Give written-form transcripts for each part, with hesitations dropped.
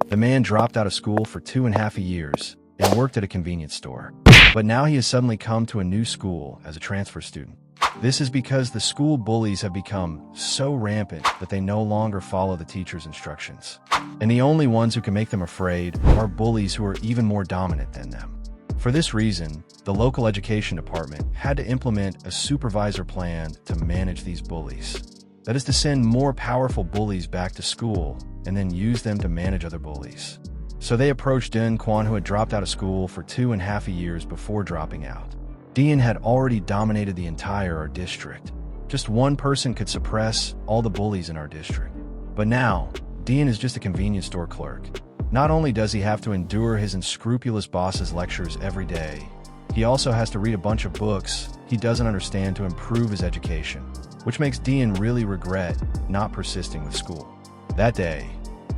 The man dropped out of school for 2.5 years and worked at a convenience store. But now he has suddenly come to a new school as a transfer student. This is because the school bullies have become so rampant that they no longer follow the teacher's instructions. And the only ones who can make them afraid are bullies who are even more dominant than them. For this reason, the local education department had to implement a supervisor plan to manage these bullies. That is to send more powerful bullies back to school and then use them to manage other bullies. So they approached Din Kwan, who had dropped out of school for 2.5 years before dropping out. Dian had already dominated the entire our district. Just one person could suppress all the bullies in our district. But now, Dian is just a convenience store clerk. Not only does he have to endure his unscrupulous boss's lectures every day, he also has to read a bunch of books he doesn't understand to improve his education, which makes Dian really regret not persisting with school. That day,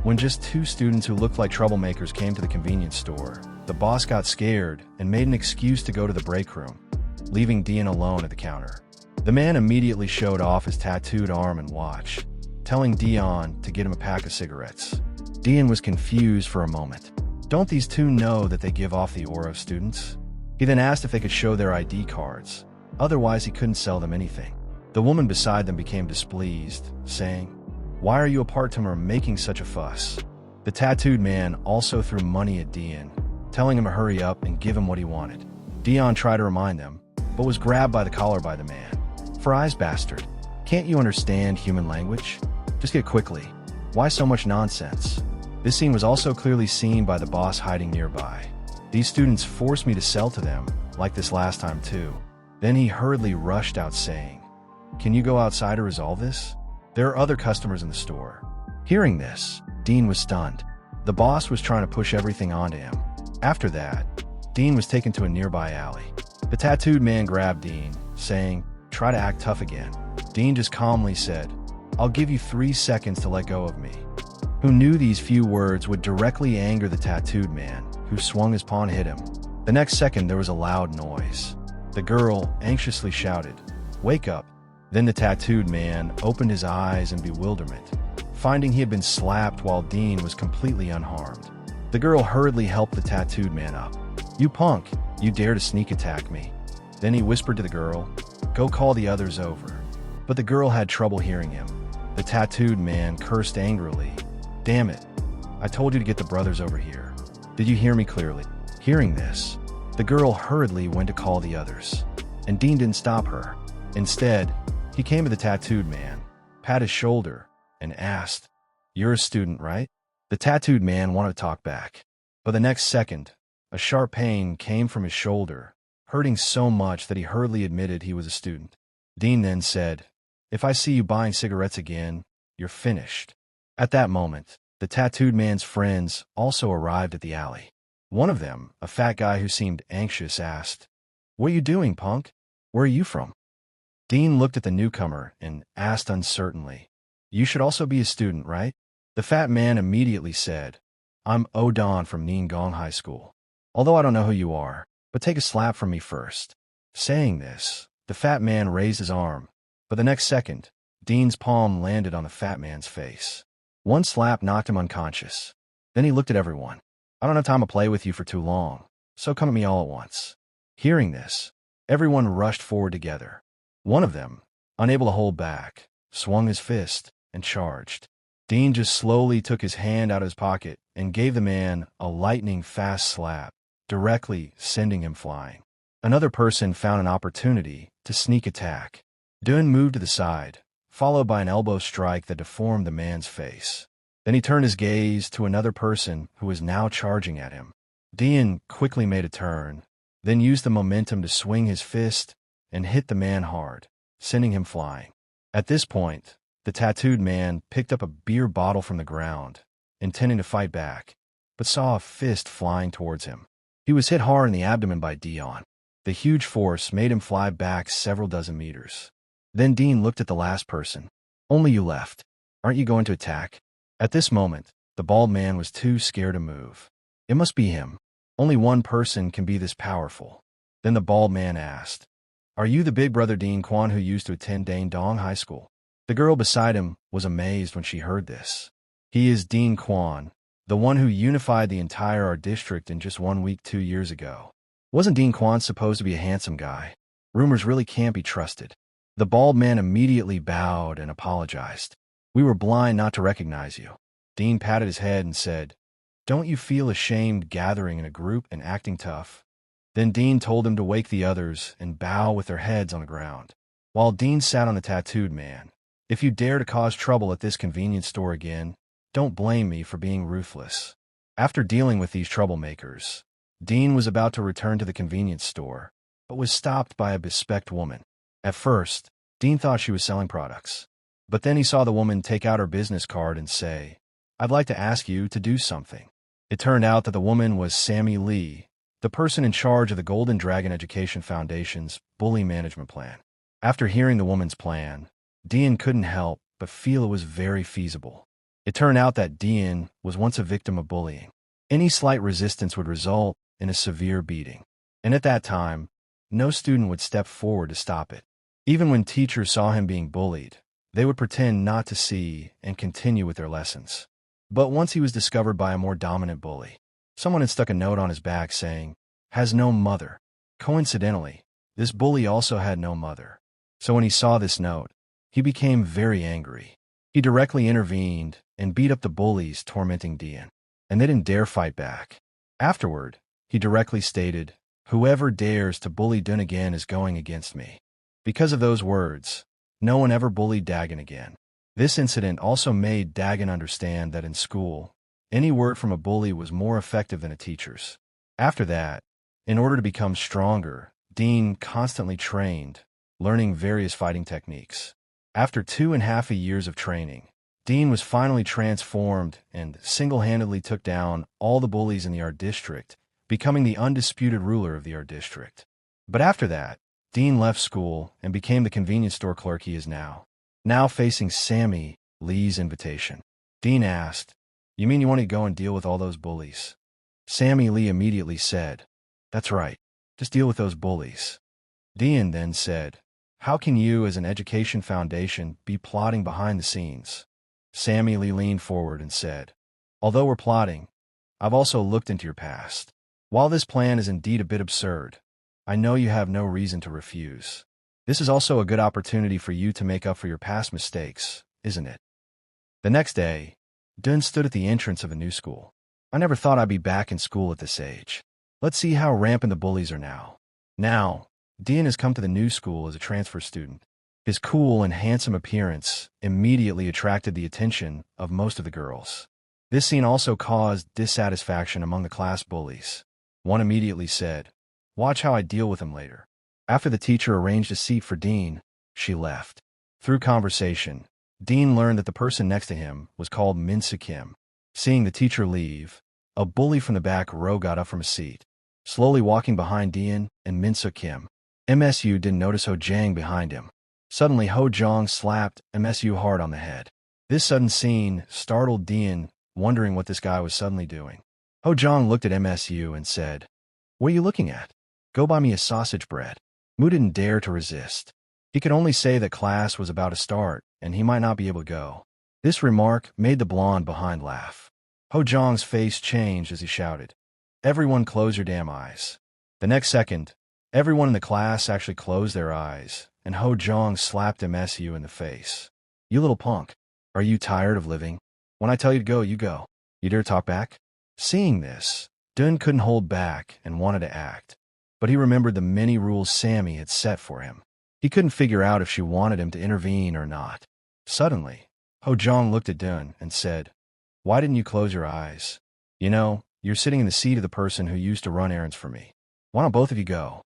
when just 2 students who looked like troublemakers came to the convenience store, the boss got scared and made an excuse to go to the break room, leaving Dian alone at the counter. The man immediately showed off his tattooed arm and watch, telling Dion to get him a pack of cigarettes. Dian was confused for a moment. Don't these 2 know that they give off the aura of students? He then asked if they could show their ID cards, otherwise he couldn't sell them anything. The woman beside them became displeased, saying, "Why are you a part-timer making such a fuss?" The tattooed man also threw money at Dian, telling him to hurry up and give him what he wanted. Dion tried to remind them, but was grabbed by the collar by the man. "For eyes, bastard. Can't you understand human language? Just get quickly. Why so much nonsense?" This scene was also clearly seen by the boss hiding nearby. "These students forced me to sell to them, like this last time too." Then he hurriedly rushed out saying, "Can you go outside to resolve this? There are other customers in the store." Hearing this, Dean was stunned. The boss was trying to push everything onto him. After that, Dean was taken to a nearby alley. The tattooed man grabbed Dean, saying, "Try to act tough again." Dean just calmly said, "I'll give you 3 seconds to let go of me." Who knew these few words would directly anger the tattooed man, who swung his paw and hit him. The next second there was a loud noise. The girl anxiously shouted, "Wake up." Then the tattooed man opened his eyes in bewilderment, finding he had been slapped while Dean was completely unharmed. The girl hurriedly helped the tattooed man up. "You punk, you dare to sneak attack me." Then he whispered to the girl, "Go call the others over." But the girl had trouble hearing him. The tattooed man cursed angrily, "Damn it, I told you to get the brothers over here. Did you hear me clearly?" Hearing this, the girl hurriedly went to call the others, and Dean didn't stop her. Instead, he came to the tattooed man, pat his shoulder, and asked, "You're a student, right?" The tattooed man wanted to talk back, but the next second, a sharp pain came from his shoulder, hurting so much that he hurriedly admitted he was a student. Dean then said, "If I see you buying cigarettes again, you're finished." At that moment, the tattooed man's friends also arrived at the alley. One of them, a fat guy who seemed anxious, asked, "What are you doing, punk? Where are you from?" Dean looked at the newcomer and asked uncertainly, "You should also be a student, right?" The fat man immediately said, "I'm Odon from Ningong High School. Although I don't know who you are, but take a slap from me first." Saying this, the fat man raised his arm, but the next second, Dean's palm landed on the fat man's face. One slap knocked him unconscious. Then he looked at everyone. "I don't have time to play with you for too long, so come at me all at once." Hearing this, everyone rushed forward together. One of them, unable to hold back, swung his fist and charged. Dean just slowly took his hand out of his pocket and gave the man a lightning-fast slap, directly sending him flying. Another person found an opportunity to sneak attack. Dun moved to the side, followed by an elbow strike that deformed the man's face. Then he turned his gaze to another person who was now charging at him. Dean quickly made a turn, then used the momentum to swing his fist and hit the man hard, sending him flying. At this point, the tattooed man picked up a beer bottle from the ground, intending to fight back, but saw a fist flying towards him. He was hit hard in the abdomen by Dion. The huge force made him fly back several dozen meters. Then Dean looked at the last person. "Only you left. Aren't you going to attack?" At this moment, the bald man was too scared to move. It must be him. Only one person can be this powerful. Then the bald man asked, "Are you the big brother Dean Kwan who used to attend Dane Dong High School?" The girl beside him was amazed when she heard this. "He is Dean Kwan, The one who unified the entire art district in just 1 week 2 years ago. Wasn't Dean Kwan supposed to be a handsome guy? Rumors really can't be trusted. The bald man immediately bowed and apologized. We were blind not to recognize you. Dean patted his head and said, "Don't you feel ashamed gathering in a group and acting tough?" Then Dean told him to wake the others and bow with their heads on the ground. While Dean sat on the tattooed man, "If you dare to cause trouble at this convenience store again, don't blame me for being ruthless." After dealing with these troublemakers, Dean was about to return to the convenience store, but was stopped by a bespectacled woman. At first, Dean thought she was selling products. But then he saw the woman take out her business card and say, "I'd like to ask you to do something." It turned out that the woman was Sammy Lee, the person in charge of the Golden Dragon Education Foundation's bully management plan. After hearing the woman's plan, Dean couldn't help but feel it was very feasible. It turned out that Dean was once a victim of bullying. Any slight resistance would result in a severe beating. And at that time, no student would step forward to stop it. Even when teachers saw him being bullied, they would pretend not to see and continue with their lessons. But once he was discovered by a more dominant bully, someone had stuck a note on his back saying, "Has no mother." Coincidentally, this bully also had no mother. So when he saw this note, he became very angry. He directly intervened and beat up the bullies tormenting Dean, and they didn't dare fight back. Afterward, he directly stated, "Whoever dares to bully Dun again is going against me." Because of those words, no one ever bullied Dagon again. This incident also made Dagon understand that in school, any word from a bully was more effective than a teacher's. After that, in order to become stronger, Dean constantly trained, learning various fighting techniques. After 2.5 years of training, Dean was finally transformed and single-handedly took down all the bullies in the art district, becoming the undisputed ruler of the art district. But after that, Dean left school and became the convenience store clerk he is now facing Sammy Lee's invitation. Dean asked, "You mean you want to go and deal with all those bullies?" Sammy Lee immediately said, "That's right, just deal with those bullies." Dean then said, "How can you as an education foundation be plotting behind the scenes?" Sammy Lee leaned forward and said, "Although we're plotting, I've also looked into your past. While this plan is indeed a bit absurd, I know you have no reason to refuse. This is also a good opportunity for you to make up for your past mistakes, isn't it?" The next day, Dun stood at the entrance of a new school. "I never thought I'd be back in school at this age. Let's see how rampant the bullies are now." Now, Dean has come to the new school as a transfer student. His cool and handsome appearance immediately attracted the attention of most of the girls. This scene also caused dissatisfaction among the class bullies. One immediately said, "Watch how I deal with him later." After the teacher arranged a seat for Dean, she left. Through conversation, Dean learned that the person next to him was called Min-soo Kim. Seeing the teacher leave, a bully from the back row got up from a seat, slowly walking behind Dean and Min-soo Kim. MSU didn't notice Ho Jang behind him. Suddenly, Ho Jang slapped MSU hard on the head. This sudden scene startled Dean, wondering what this guy was suddenly doing. Ho Jang looked at MSU and said, "What are you looking at? Go buy me a sausage bread." Mu didn't dare to resist. He could only say that class was about to start, and he might not be able to go. This remark made the blonde behind laugh. Ho Jang's face changed as he shouted, "Everyone close your damn eyes." The next second, everyone in the class actually closed their eyes, and Ho Jang slapped MSU in the face. "You little punk. Are you tired of living? When I tell you to go, you go. You dare talk back?" Seeing this, Dun couldn't hold back and wanted to act. But he remembered the many rules Sammy had set for him. He couldn't figure out if she wanted him to intervene or not. Suddenly, Ho Jang looked at Dun and said, "Why didn't you close your eyes? You know, you're sitting in the seat of the person who used to run errands for me. Why don't both of you go?"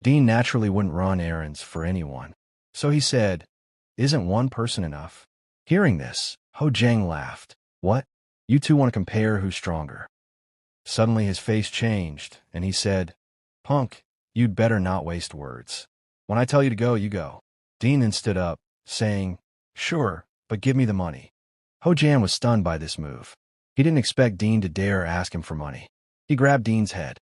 Dean naturally wouldn't run errands for anyone. So he said, "Isn't one person enough?" Hearing this, Ho Jang laughed. "What? You two want to compare who's stronger?" Suddenly his face changed, and he said, "Punk, you'd better not waste words. When I tell you to go, you go." Dean then stood up, saying, "Sure, but give me the money." Ho Jan was stunned by this move. He didn't expect Dean to dare ask him for money. He grabbed Dean's head.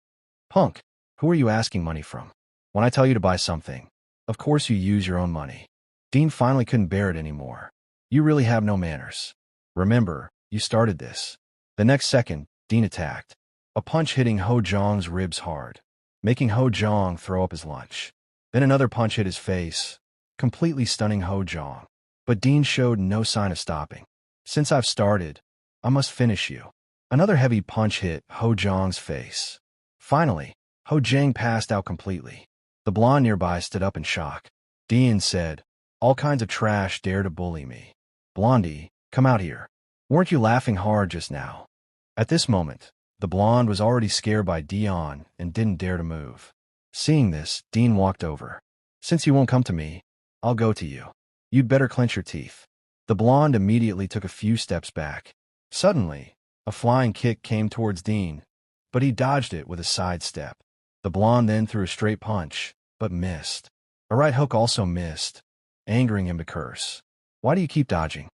"Punk, who are you asking money from? When I tell you to buy something, of course you use your own money." Dean finally couldn't bear it anymore. "You really have no manners. Remember, you started this." The next second, Dean attacked. A punch hitting Ho Jong's ribs hard, making Ho Jong throw up his lunch. Then another punch hit his face, completely stunning Ho Jong. But Dean showed no sign of stopping. Since I've started, I must finish you. Another heavy punch hit Ho Jong's face. Finally, Ho Jang passed out completely. The blonde nearby stood up in shock. Dean said, "All kinds of trash dare to bully me. Blondie, come out here. Weren't you laughing hard just now?" At this moment, the blonde was already scared by Dion and didn't dare to move. Seeing this, Dean walked over. "Since you won't come to me, I'll go to you. You'd better clench your teeth." The blonde immediately took a few steps back. Suddenly, a flying kick came towards Dean, but he dodged it with a side step. The blonde then threw a straight punch, but missed. A right hook also missed, angering him to curse. "Why do you keep dodging?"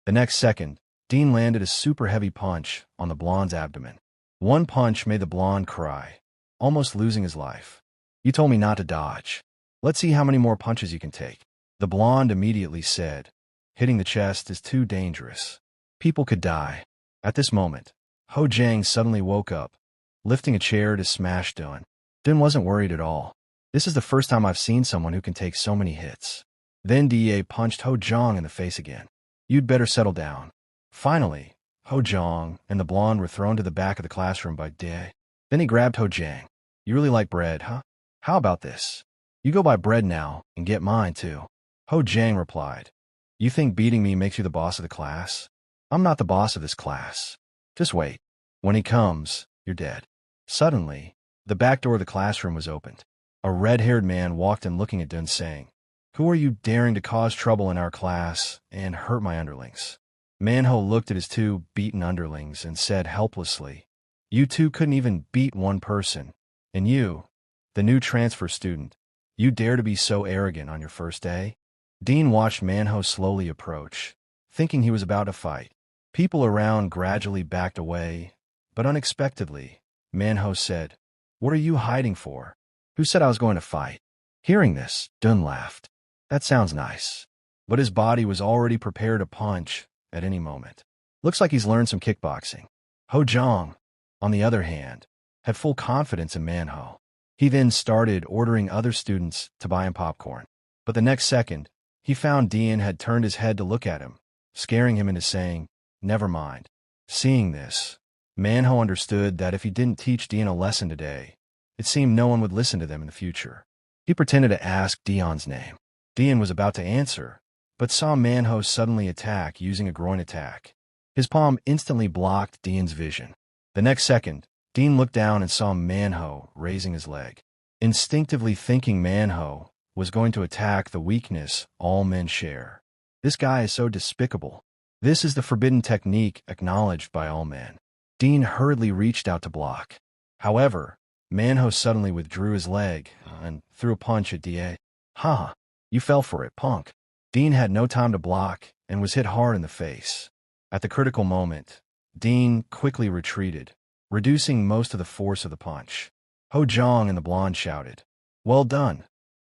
The next second, Dean landed a super heavy punch on the blonde's abdomen. One punch made the blonde cry, almost losing his life. "You told me not to dodge. Let's see how many more punches you can take." The blonde immediately said, "Hitting the chest is too dangerous. People could die." At this moment, Ho Jang suddenly woke up, lifting a chair to smash Dun. Dun wasn't worried at all. "This is the first time I've seen someone who can take so many hits." Then Da punched Ho Jong in the face again. "You'd better settle down." Finally, Ho Jong and the blonde were thrown to the back of the classroom by Da. Then he grabbed Ho Jang. "You really like bread, huh? How about this? You go buy bread now and get mine too." Ho Jang replied, "You think beating me makes you the boss of the class? I'm not the boss of this class. Just wait. When he comes, you're dead." Suddenly, the back door of the classroom was opened. A red-haired man walked in looking at Dun saying, "Who are you daring to cause trouble in our class and hurt my underlings?" Manhwa looked at his two beaten underlings and said helplessly, "You two couldn't even beat one person. And you, the new transfer student, you dare to be so arrogant on your first day?" Dean watched Manhwa slowly approach, thinking he was about to fight. People around gradually backed away, but unexpectedly, Manhwa said, "What are you hiding for? Who said I was going to fight?" Hearing this, Dun laughed. "That sounds nice." But his body was already prepared to punch at any moment. Looks like he's learned some kickboxing. Ho Jong, on the other hand, had full confidence in Manhwa. He then started ordering other students to buy him popcorn. But the next second, he found Dian had turned his head to look at him, scaring him into saying, "Never mind." Seeing this, Manhwa understood that if he didn't teach Dian a lesson today, it seemed no one would listen to them in the future. He pretended to ask Dion's name. Dian was about to answer, but saw Manhwa suddenly attack using a groin attack. His palm instantly blocked Dean's vision. The next second, Dean looked down and saw Manhwa raising his leg, instinctively thinking Manhwa was going to attack the weakness all men share. This guy is so despicable. This is the forbidden technique acknowledged by all men. Dean hurriedly reached out to block. However, Manhwa suddenly withdrew his leg and threw a punch at Da. "Ha! You fell for it, punk." Dean had no time to block and was hit hard in the face. At the critical moment, Dean quickly retreated, reducing most of the force of the punch. Ho Jong and the blonde shouted, "Well done,"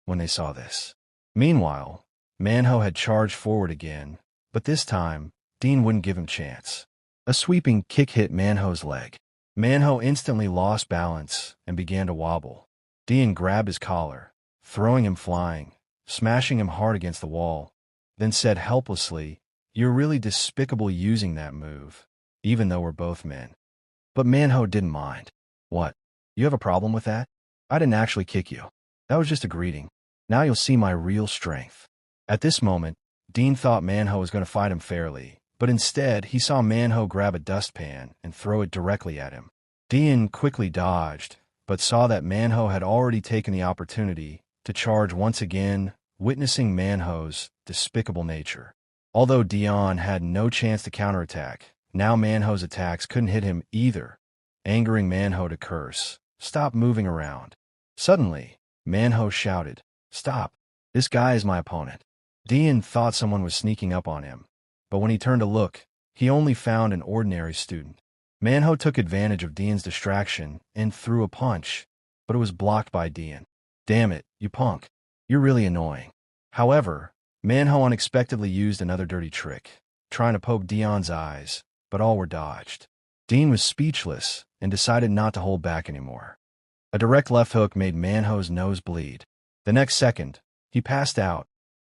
when they saw this. Meanwhile, Manhwa had charged forward again, but this time, Dean wouldn't give him chance. A sweeping kick hit Manhwa's leg. Manhwa instantly lost balance and began to wobble. Dean grabbed his collar, throwing him flying, smashing him hard against the wall, then said helplessly, "You're really despicable using that move, even though we're both men." But Manhwa didn't mind. "What? You have a problem with that? I didn't actually kick you. That was just a greeting. Now you'll see my real strength." At this moment, Dean thought Manhwa was going to fight him fairly, but instead he saw Manhwa grab a dustpan and throw it directly at him. Dean quickly dodged, but saw that Manhwa had already taken the opportunity to charge once again, witnessing Manhwa's despicable nature. Although Dion had no chance to counterattack, now Manhwa's attacks couldn't hit him either, angering Manhwa to curse, "Stop moving around." Suddenly, Manhwa shouted, "Stop! This guy is my opponent." Dion thought someone was sneaking up on him, but when he turned to look, he only found an ordinary student. Manhwa took advantage of Dion's distraction and threw a punch, but it was blocked by Dion. "Damn it, you punk. You're really annoying." However, Manhwa unexpectedly used another dirty trick, trying to poke Dion's eyes, but all were dodged. Dean was speechless and decided not to hold back anymore. A direct left hook made Manho's nose bleed. The next second, he passed out,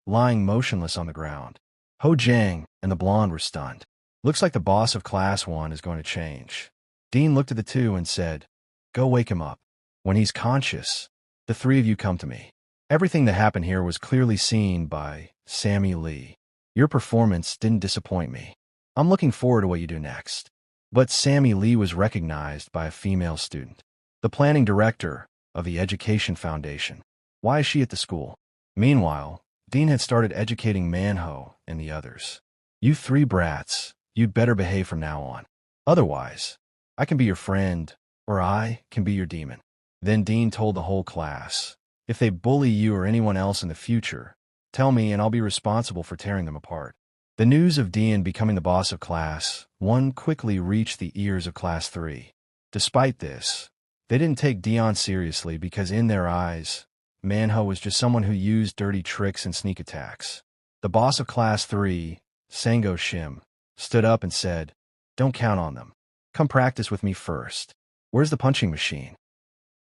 lying motionless on the ground. Ho Jiang and the blonde were stunned. Looks like the boss of Class 1 is going to change. Dean looked at the two and said, "Go wake him up. When he's conscious, the three of you come to me." Everything that happened here was clearly seen by Sammy Lee. "Your performance didn't disappoint me. I'm looking forward to what you do next." But Sammy Lee was recognized by a female student. The planning director of the Education Foundation. Why is she at the school? Meanwhile, Dean had started educating Manho and the others. "You three brats, you'd better behave from now on. Otherwise, I can be your friend, or I can be your demon." Then Dean told the whole class, "If they bully you or anyone else in the future, tell me and I'll be responsible for tearing them apart." The news of Dean becoming the boss of Class 1 quickly reached the ears of Class 3. Despite this, they didn't take Dion seriously because in their eyes, Manho was just someone who used dirty tricks and sneak attacks. The boss of Class 3, Sango Shim, stood up and said, "Don't count on them. Come practice with me first. Where's the punching machine?"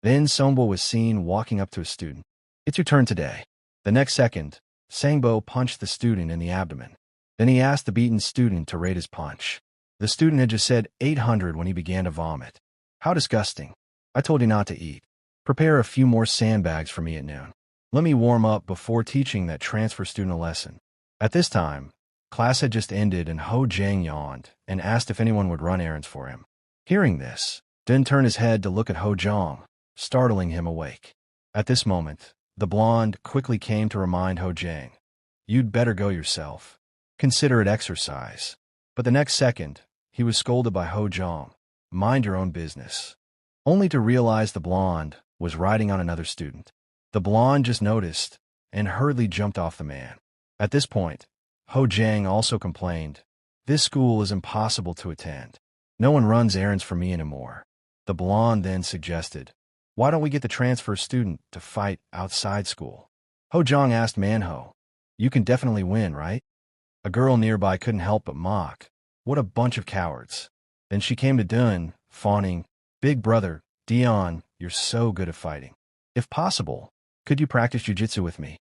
Then Songbo was seen walking up to a student. "It's your turn today." The next second, Sangbo punched the student in the abdomen. Then he asked the beaten student to rate his punch. The student had just said 800 when he began to vomit. "How disgusting. I told you not to eat. Prepare a few more sandbags for me at noon. Let me warm up before teaching that transfer student a lesson." At this time, class had just ended and Ho Jiang yawned and asked if anyone would run errands for him. Hearing this, Din turned his head to look at Ho Jiang, startling him awake. At this moment, the blonde quickly came to remind Ho Jiang, "You'd better go yourself. Consider it exercise." But the next second, he was scolded by Ho Jiang, "Mind your own business," only to realize the blonde was riding on another student. The blonde just noticed and hurriedly jumped off the man. At this point, Ho Jiang also complained, "This school is impossible to attend. No one runs errands for me anymore." The blonde then suggested, "Why don't we get the transfer student to fight outside school?" Ho Jiang asked Manho, "You can definitely win, right?" A girl nearby couldn't help but mock, "What a bunch of cowards." Then she came to Dun, fawning, "Big brother, Dion, you're so good at fighting. If possible, could you practice jujitsu with me?"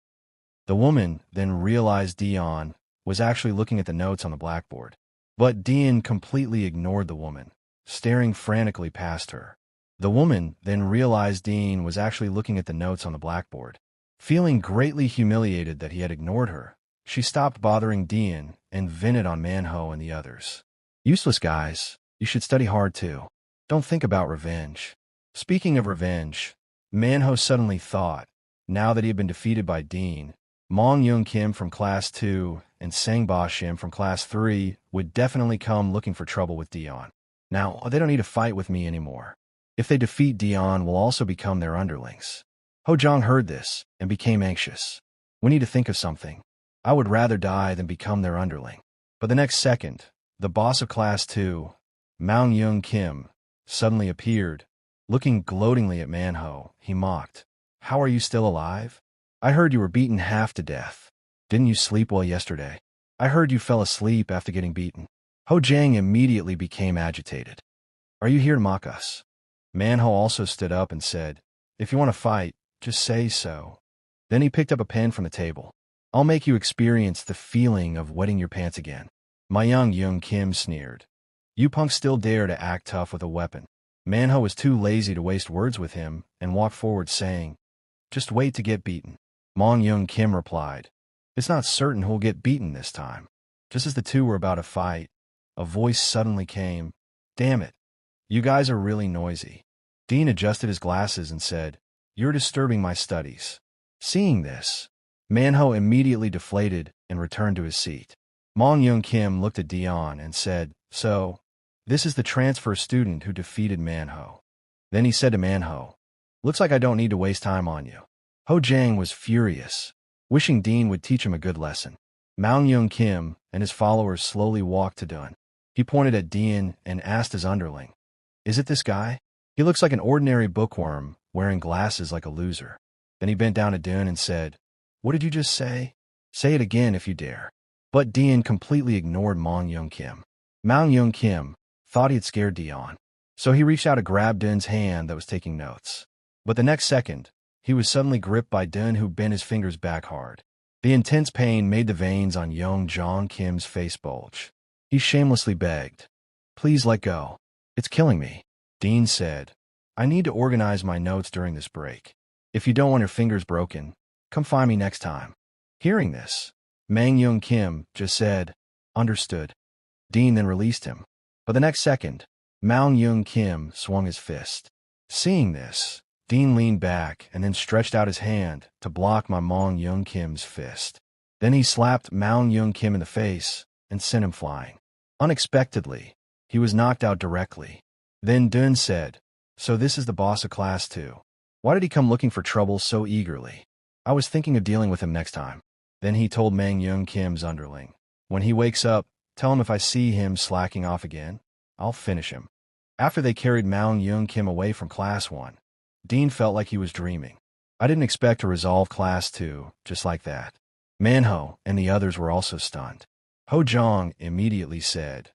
The woman then realized Dion was actually looking at the notes on the blackboard. But Dion completely ignored the woman, staring frantically past her. The woman then realized Dean was actually looking at the notes on the blackboard. Feeling greatly humiliated that he had ignored her, she stopped bothering Dean and vented on Manho and the others. "Useless guys, you should study hard too. Don't think about revenge." Speaking of revenge, Manho suddenly thought, now that he had been defeated by Dean, Mong Young Kim from Class 2 and Sangba Shim from Class 3 would definitely come looking for trouble with Dion. Now, they don't need to fight with me anymore. If they defeat Dion, we'll also become their underlings. Ho Jiang heard this and became anxious. "We need to think of something. I would rather die than become their underling." But the next second, the boss of Class 2, Mong Young Kim, suddenly appeared. Looking gloatingly at Manho, he mocked, "How are you still alive? I heard you were beaten half to death. Didn't you sleep well yesterday? I heard you fell asleep after getting beaten." Ho Jiang immediately became agitated. "Are you here to mock us?" Manho also stood up and said, "If you want to fight, just say so." Then he picked up a pen from the table. "I'll make you experience the feeling of wetting your pants again." Young Kim sneered. "You punks still dare to act tough with a weapon." Manho was too lazy to waste words with him and walked forward saying, "Just wait to get beaten." Mong Young Kim replied, "It's not certain who'll get beaten this time." Just as the two were about to fight, a voice suddenly came, "Damn it, you guys are really noisy." Dean adjusted his glasses and said, "You're disturbing my studies." Seeing this, Manho immediately deflated and returned to his seat. Mong Young Kim looked at Dion and said, "So, this is the transfer student who defeated Manho." Then he said to Manho, "Looks like I don't need to waste time on you." Ho Jiang was furious, wishing Dean would teach him a good lesson. Mong Young Kim and his followers slowly walked to Dun. He pointed at Dean and asked his underling, "Is it this guy? He looks like an ordinary bookworm wearing glasses like a loser." Then he bent down to Dun and said, "What did you just say? Say it again if you dare." But Dean completely ignored Mong Young Kim. Mong Young Kim, thought he had scared Dion. So he reached out to grab Dun's hand that was taking notes. But the next second, he was suddenly gripped by Dun, who bent his fingers back hard. The intense pain made the veins on young Jong Kim's face bulge. He shamelessly begged, "Please let go. It's killing me." Dean said, "I need to organize my notes during this break. If you don't want your fingers broken, come find me next time." Hearing this, Mang Young Kim just said, "Understood." Dean then released him. But the next second, Mang Young Kim swung his fist. Seeing this, Dean leaned back and then stretched out his hand to block my Mang Young Kim's fist. Then he slapped Mang Young Kim in the face and sent him flying. Unexpectedly, he was knocked out directly. Then Dun said, "So this is the boss of class 2. Why did he come looking for trouble so eagerly? I was thinking of dealing with him next time." Then he told Mang Young Kim's underling, "When he wakes up, tell him if I see him slacking off again, I'll finish him." After they carried Mang Young Kim away from class 1, Dean felt like he was dreaming. I didn't expect to resolve class 2 just like that. Manhwa and the others were also stunned. Ho Jong immediately said,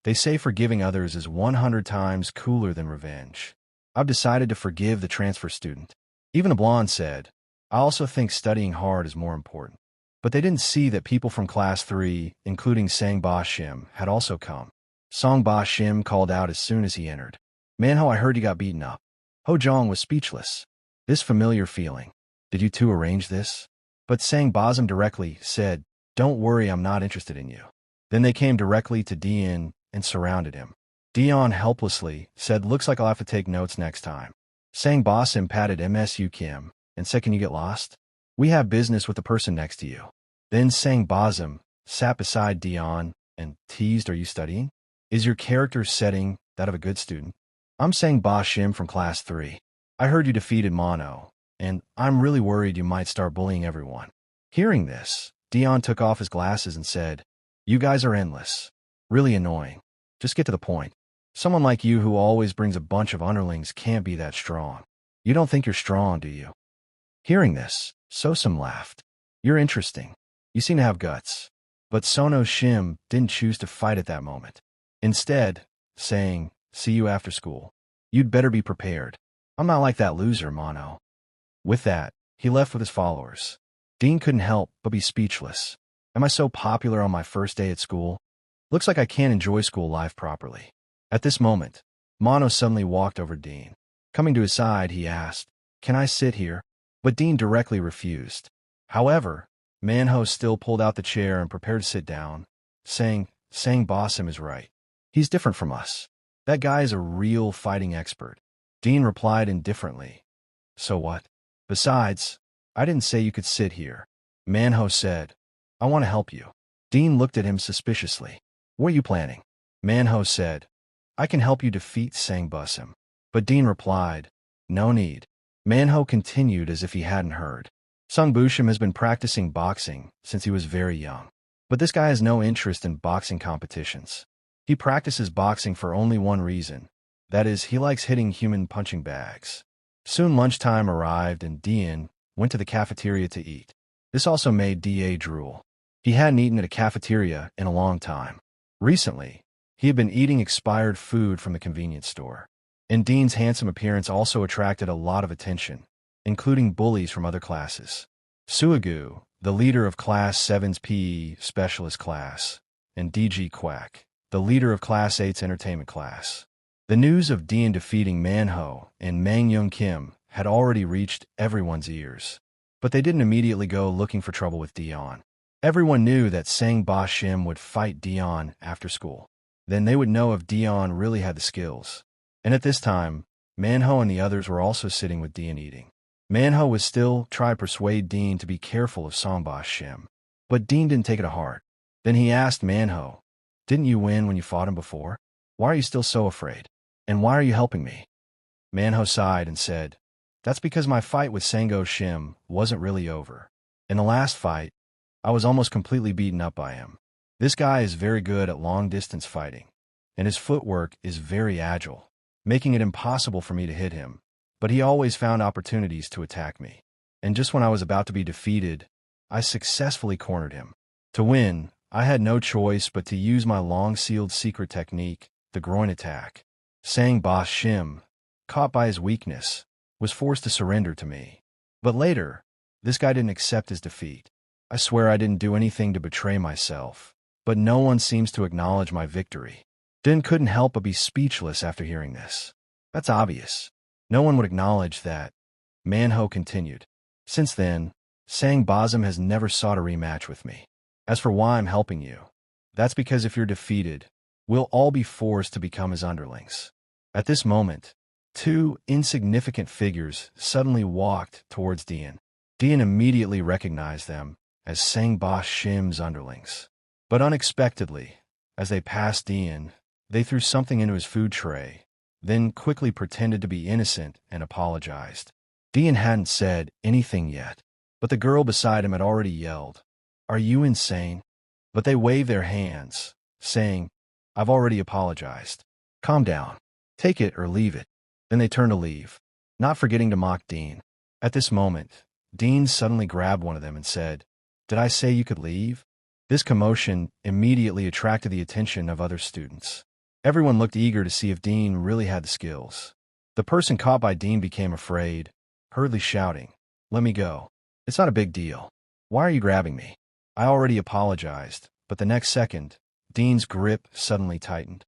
"They say forgiving others is 100 times cooler than revenge. I've decided to forgive the transfer student." Even a blonde said, "I also think studying hard is more important." But they didn't see that people from class 3, including Sang Ba Shim, had also come. Song Ba Shim called out as soon as he entered, "Manhwa, I heard you got beaten up." Ho Jong was speechless. This familiar feeling. Did you two arrange this? But Sang Bazam directly said, "Don't worry, I'm not interested in you." Then they came directly to Dion and surrounded him. Dion helplessly said, "Looks like I'll have to take notes next time." Sang Basim patted MSU Kim and said, "Can you get lost? We have business with the person next to you." Then Sang Bazam sat beside Dion and teased, "Are you studying? Is your character setting that of a good student? I'm Sang Ba Shim from class 3. I heard you defeated Mono, and I'm really worried you might start bullying everyone." Hearing this, Dion took off his glasses and said, "You guys are endless. Really annoying. Just get to the point. Someone like you who always brings a bunch of underlings can't be that strong. You don't think you're strong, do you?" Hearing this, Sosam laughed. "You're interesting. You seem to have guts." But Sono Shim didn't choose to fight at that moment. Instead, saying, "See you after school. You'd better be prepared. I'm not like that loser, Mono." With that, he left with his followers. Dean couldn't help but be speechless. Am I so popular on my first day at school? Looks like I can't enjoy school life properly. At this moment, Mono suddenly walked over Dean. Coming to his side, he asked, "Can I sit here?" But Dean directly refused. However, Manhwa still pulled out the chair and prepared to sit down, saying, "Sang Basim is right. He's different from us. That guy is a real fighting expert." Dean replied indifferently, "So what? Besides, I didn't say you could sit here." Manhwa said, "I want to help you." Dean looked at him suspiciously. "What are you planning?" Manhwa said, "I can help you defeat Sang Basim." But Dean replied, "No need." Manhwa continued as if he hadn't heard. Sung Bushim has been practicing boxing since he was very young. But this guy has no interest in boxing competitions. He practices boxing for only one reason. That is, he likes hitting human punching bags. Soon lunchtime arrived and Dian went to the cafeteria to eat. This also made Da drool. He hadn't eaten at a cafeteria in a long time. Recently, he had been eating expired food from the convenience store. And Dean's handsome appearance also attracted a lot of attention, including bullies from other classes. Suagu, the leader of Class 7's PE specialist class, and DG Quack, the leader of Class 8's entertainment class. The news of Dian defeating Manhwa and Mang Young Kim had already reached everyone's ears. But they didn't immediately go looking for trouble with Dion. Everyone knew that Sang Ba Shim would fight Dion after school. Then they would know if Dion really had the skills. And at this time, Manhwa and the others were also sitting with Dian eating. Manhwa was still trying to persuade Dean to be careful of Sang Ba Shim. But Dean didn't take it to heart. Then he asked Manhwa, "Didn't you win when you fought him before? Why are you still so afraid? And why are you helping me?" Manhwa sighed and said, "That's because my fight with Sango Shim wasn't really over. In the last fight, I was almost completely beaten up by him. This guy is very good at long-distance fighting, and his footwork is very agile, making it impossible for me to hit him, but he always found opportunities to attack me. And just when I was about to be defeated, I successfully cornered him. To win, I had no choice but to use my long-sealed secret technique, the groin attack. Sang boss Shim, caught by his weakness, was forced to surrender to me. But later, this guy didn't accept his defeat. I swear I didn't do anything to betray myself, but no one seems to acknowledge my victory. Din couldn't help but be speechless after hearing this. That's obvious. No one would acknowledge that. Manhwa continued. Since then, Sang Bosm has never sought a rematch with me. As for why I'm helping you, that's because if you're defeated, we'll all be forced to become his underlings. At this moment, two insignificant figures suddenly walked towards Dian. Dian immediately recognized them as Sang Boss Shim's underlings. But unexpectedly, as they passed Dian, they threw something into his food tray, then quickly pretended to be innocent and apologized. Dian hadn't said anything yet, but the girl beside him had already yelled, "Are you insane?" But they waved their hands, saying, "I've already apologized. Calm down. Take it or leave it." Then they turned to leave, not forgetting to mock Dean. At this moment, Dean suddenly grabbed one of them and said, "Did I say you could leave?" This commotion immediately attracted the attention of other students. Everyone looked eager to see if Dean really had the skills. The person caught by Dean became afraid, hurriedly shouting, "Let me go. It's not a big deal. Why are you grabbing me?" I already apologized, but the next second, Dean's grip suddenly tightened.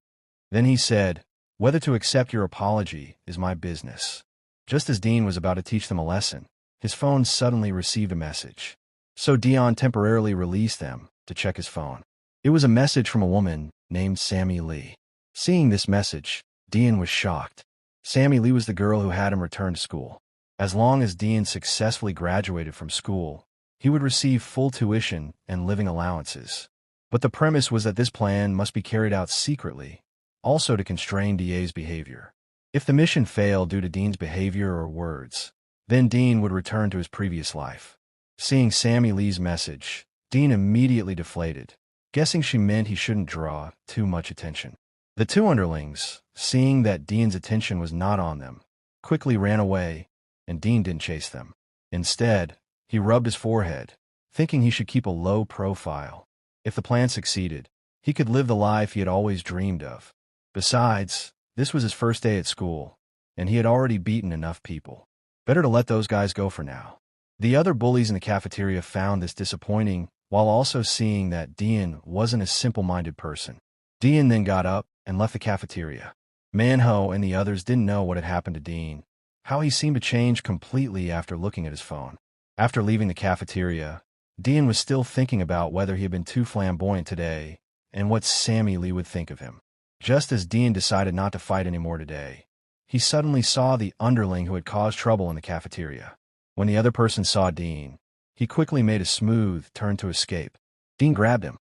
Then he said, "Whether to accept your apology is my business." Just as Dean was about to teach them a lesson, his phone suddenly received a message. So Dion temporarily released them to check his phone. It was a message from a woman named Sammy Lee. Seeing this message, Dion was shocked. Sammy Lee was the girl who had him return to school. As long as Dion successfully graduated from school, he would receive full tuition and living allowances. But the premise was that this plan must be carried out secretly, also to constrain Da's behavior. If the mission failed due to Dean's behavior or words, then Dean would return to his previous life. Seeing Sammy Lee's message, Dean immediately deflated, guessing she meant he shouldn't draw too much attention. The two underlings, seeing that Dean's attention was not on them, quickly ran away, and Dean didn't chase them. Instead, he rubbed his forehead, thinking he should keep a low profile. If the plan succeeded, he could live the life he had always dreamed of. Besides, this was his first day at school, and he had already beaten enough people. Better to let those guys go for now. The other bullies in the cafeteria found this disappointing, while also seeing that Dean wasn't a simple-minded person. Dean then got up and left the cafeteria. Manhwa and the others didn't know what had happened to Dean, how he seemed to change completely after looking at his phone. After leaving the cafeteria, Dean was still thinking about whether he had been too flamboyant today and what Sammy Lee would think of him. Just as Dean decided not to fight anymore today, he suddenly saw the underling who had caused trouble in the cafeteria. When the other person saw Dean, he quickly made a smooth turn to escape. Dean grabbed him.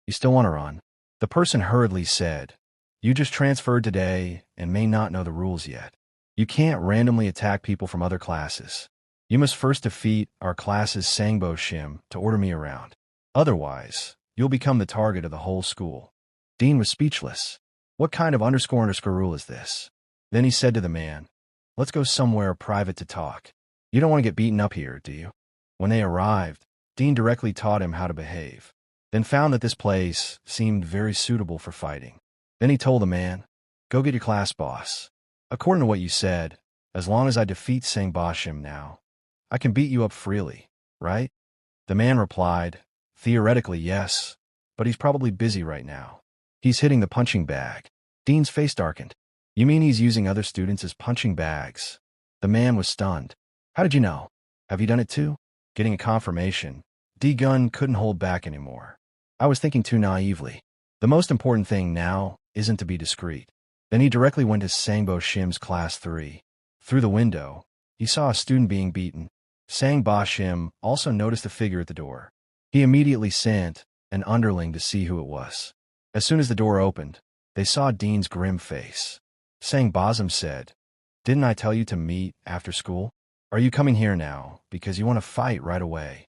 "You still want to run?" The person hurriedly said, "You just transferred today and may not know the rules yet. You can't randomly attack people from other classes. You must first defeat our class's Sangbo Shim to order me around. Otherwise, you'll become the target of the whole school." Dean was speechless. What kind of underscore rule is this? Then he said to the man, "Let's go somewhere private to talk. You don't want to get beaten up here, do you?" When they arrived, Dean directly taught him how to behave, then found that this place seemed very suitable for fighting. Then he told the man, "Go get your class boss. According to what you said, as long as I defeat Sang Boshim now, I can beat you up freely, right?" The man replied, "Theoretically, yes, but he's probably busy right now. He's hitting the punching bag." Dean's face darkened. "You mean he's using other students as punching bags?" The man was stunned. "How did you know? Have you done it too?" Getting a confirmation, D-Gun couldn't hold back anymore. "I was thinking too naively. The most important thing now isn't to be discreet." Then he directly went to Sangbo Shim's class 3. Through the window, he saw a student being beaten. Sang Ba Shim also noticed a figure at the door. He immediately sent an underling to see who it was. As soon as the door opened, they saw Dean's grim face. Sang Bosm said, "Didn't I tell you to meet after school? Are you coming here now because you want to fight right away?"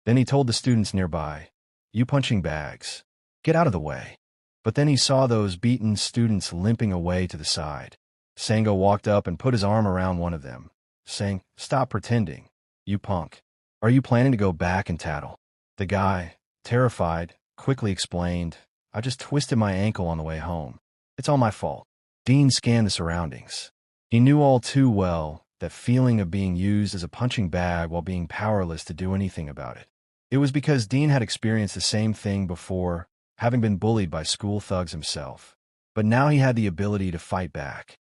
Then he told the students nearby, "You punching bags, get out of the way." But then he saw those beaten students limping away to the side. Sango walked up and put his arm around one of them, saying, "Stop pretending, you punk. Are you planning to go back and tattle?" The guy, terrified, quickly explained, "I just twisted my ankle on the way home." It's all my fault. Dean scanned the surroundings. He knew all too well that feeling of being used as a punching bag while being powerless to do anything about it. It was because Dean had experienced the same thing before, having been bullied by school thugs himself. But now he had the ability to fight back.